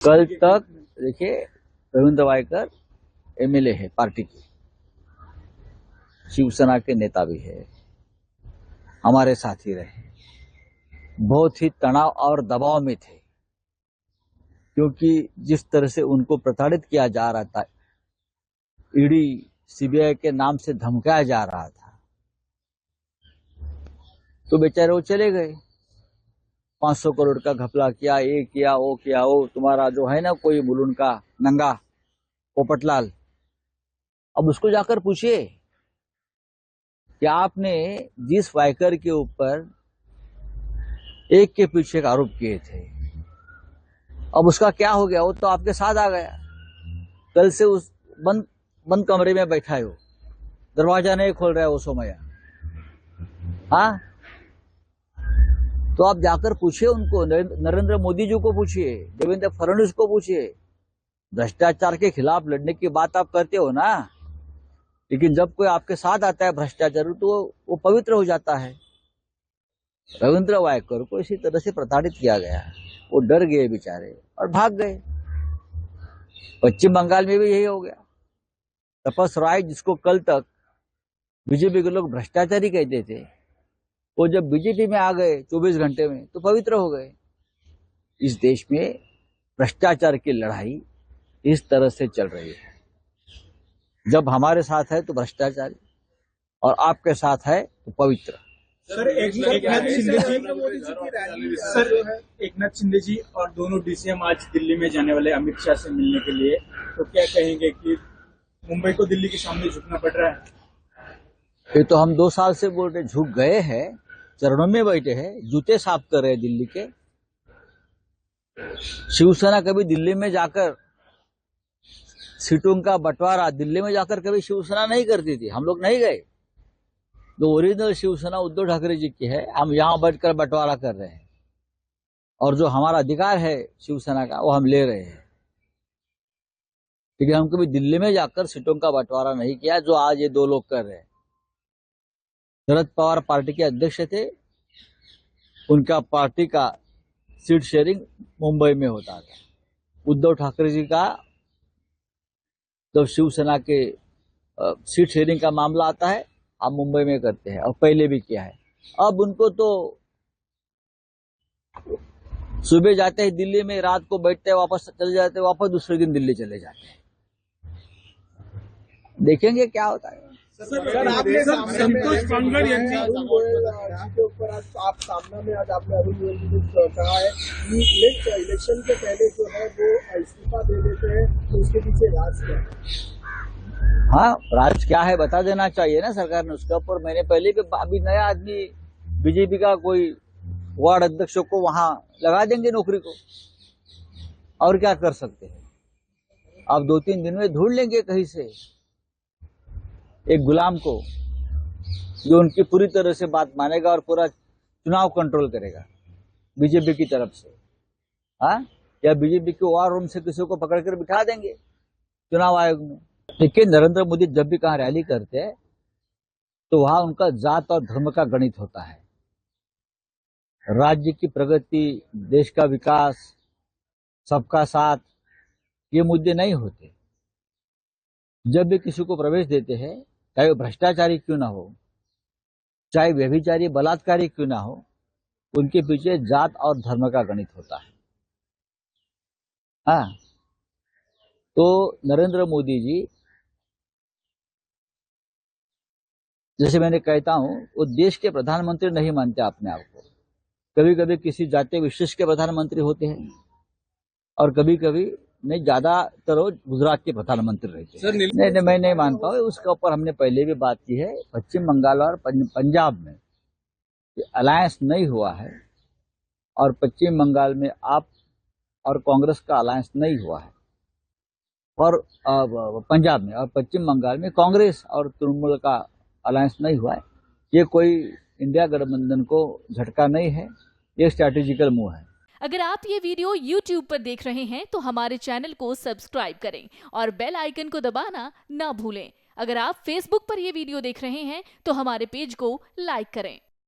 कल तक देखिए रविंद्र वायकर एमएलए है पार्टी की, शिवसेना के नेता भी है, हमारे साथी रहे, बहुत ही तनाव और दबाव में थे क्योंकि जिस तरह से उनको प्रताड़ित किया जा रहा था, ईडी सीबीआई के नाम से धमकाया जा रहा था, तो बेचारे वो चले गए। 500 करोड़ का घपला किया, ये किया, वो किया, वो तुम्हारा जो है ना कोई मुलुंड का नंगा पोपटलाल, अब उसको जाकर पूछिए कि आपने जिस वायकर के ऊपर एक के पीछे एक आरोप किए थे, अब उसका क्या हो गया? वो तो आपके साथ आ गया, कल से उस बंद कमरे में बैठा है, वो दरवाजा नहीं खोल रहा है वो सोमैया। हाँ, तो आप जाकर पूछिए उनको, नरेंद्र मोदी जी को पूछिए, देवेंद्र फडणवीस को पूछिए। भ्रष्टाचार के खिलाफ लड़ने की बात आप करते हो ना, लेकिन जब कोई आपके साथ आता है भ्रष्टाचार तो वो पवित्र हो जाता है। रविंद्र वायकर को इसी तरह से प्रताड़ित किया गया, वो डर गए बेचारे और भाग गए। पश्चिम बंगाल में भी यही हो गया। तपस राय, जिसको कल तक बीजेपी के लोग भ्रष्टाचारी कहते थे, वो जब बीजेपी में आ गए 24 घंटे में तो पवित्र हो गए। इस देश में भ्रष्टाचार की लड़ाई इस तरह से चल रही है, जब हमारे साथ है तो भ्रष्टाचारी और आपके साथ है तो पवित्र। सर एकनाथ शिंदे जी और दोनों डीसीएम आज दिल्ली में जाने वाले अमित शाह से मिलने के लिए, तो क्या कहेंगे कि मुंबई को दिल्ली के सामने झुकना पड़ रहा है? ये तो हम 2 साल से बोल रहे, झुक गए हैं, चरणों में बैठे हैं, जूते साफ कर रहे हैं दिल्ली के। शिवसेना कभी दिल्ली में जाकर सीटों का बंटवारा दिल्ली में जाकर कभी शिवसेना नहीं करती थी, हम लोग नहीं गए। जो ओरिजिनल शिवसेना उद्धव ठाकरे जी की है, हम यहां बैठकर बंटवारा कर रहे हैं, और जो हमारा अधिकार है शिवसेना का वो हम ले रहे हैं। लेकिन हम कभी दिल्ली में जाकर सीटों का बंटवारा नहीं किया, जो आज ये 2 लोग कर रहे हैं। शरद पवार पार्टी के अध्यक्ष थे, उनका पार्टी का सीट शेयरिंग मुंबई में होता था। उद्धव ठाकरे जी का जब शिवसेना के सीट शेयरिंग का मामला आता है, हम मुंबई में करते हैं और पहले भी किया है। अब उनको तो सुबह जाते हैं दिल्ली में, रात को बैठते हैं, वापस चले जाते हैं, वापस दूसरे दिन दिल्ली चले जाते हैं। देखेंगे क्या होता है। सर आपने संतोष बांगर के ऊपर आप सामना में आज आपने अरुण गोयल जी ने कहा है कि इलेक्शन के पहले जो है वो इस्तीफा दे देते हैं, तो उसके पीछे राज क्या है? हाँ, राज क्या है बता देना चाहिए ना सरकार ने उसके ऊपर। मैंने पहले भी, अभी नया आदमी बीजेपी का कोई वार्ड अध्यक्ष को वहां लगा देंगे नौकरी को, और क्या कर सकते हैं। आप 2-3 दिन में ढूंढ लेंगे कहीं से एक गुलाम को जो उनकी पूरी तरह से बात मानेगा और पूरा चुनाव कंट्रोल करेगा बीजेपी की तरफ से। हाँ, या बीजेपी के वार रूम से किसी को पकड़कर बिठा देंगे चुनाव आयोग में। देखिए, नरेंद्र मोदी जब भी कहां रैली करते हैं तो वहां उनका जात और धर्म का गणित होता है। राज्य की प्रगति, देश का विकास, सबका साथ, ये मुद्दे नहीं होते। जब भी किसी को प्रवेश देते हैं, चाहे वो भ्रष्टाचारी क्यों ना हो, चाहे व्यभिचारी बलात्कारी क्यों ना हो, उनके पीछे जात और धर्म का गणित होता है। हाँ, तो नरेंद्र मोदी जी, जैसे मैंने कहता हूं, वो देश के प्रधानमंत्री नहीं मानते अपने आप को। कभी कभी किसी जातीय विशेष के प्रधानमंत्री होते हैं और कभी कभी नहीं, ज्यादातर वो गुजरात के प्रधानमंत्री रहते हैं। नहीं, मैं नहीं मानता हूँ। उसके ऊपर हमने पहले भी बात की है। पश्चिम बंगाल और पंजाब में अलायंस नहीं हुआ है, और पश्चिम बंगाल में आप और कांग्रेस का अलायंस नहीं हुआ है, और पंजाब में और पश्चिम बंगाल में कांग्रेस और तृणमूल का अलायंस नहीं हुआ है। ये कोई इंडिया गठबंधन को झटका नहीं है, ये स्ट्रैटेजिकल मूव है। अगर आप ये वीडियो YouTube पर देख रहे हैं तो हमारे चैनल को सब्सक्राइब करें और बेल आइकन को दबाना ना भूलें। अगर आप Facebook पर ये वीडियो देख रहे हैं तो हमारे पेज को लाइक करें।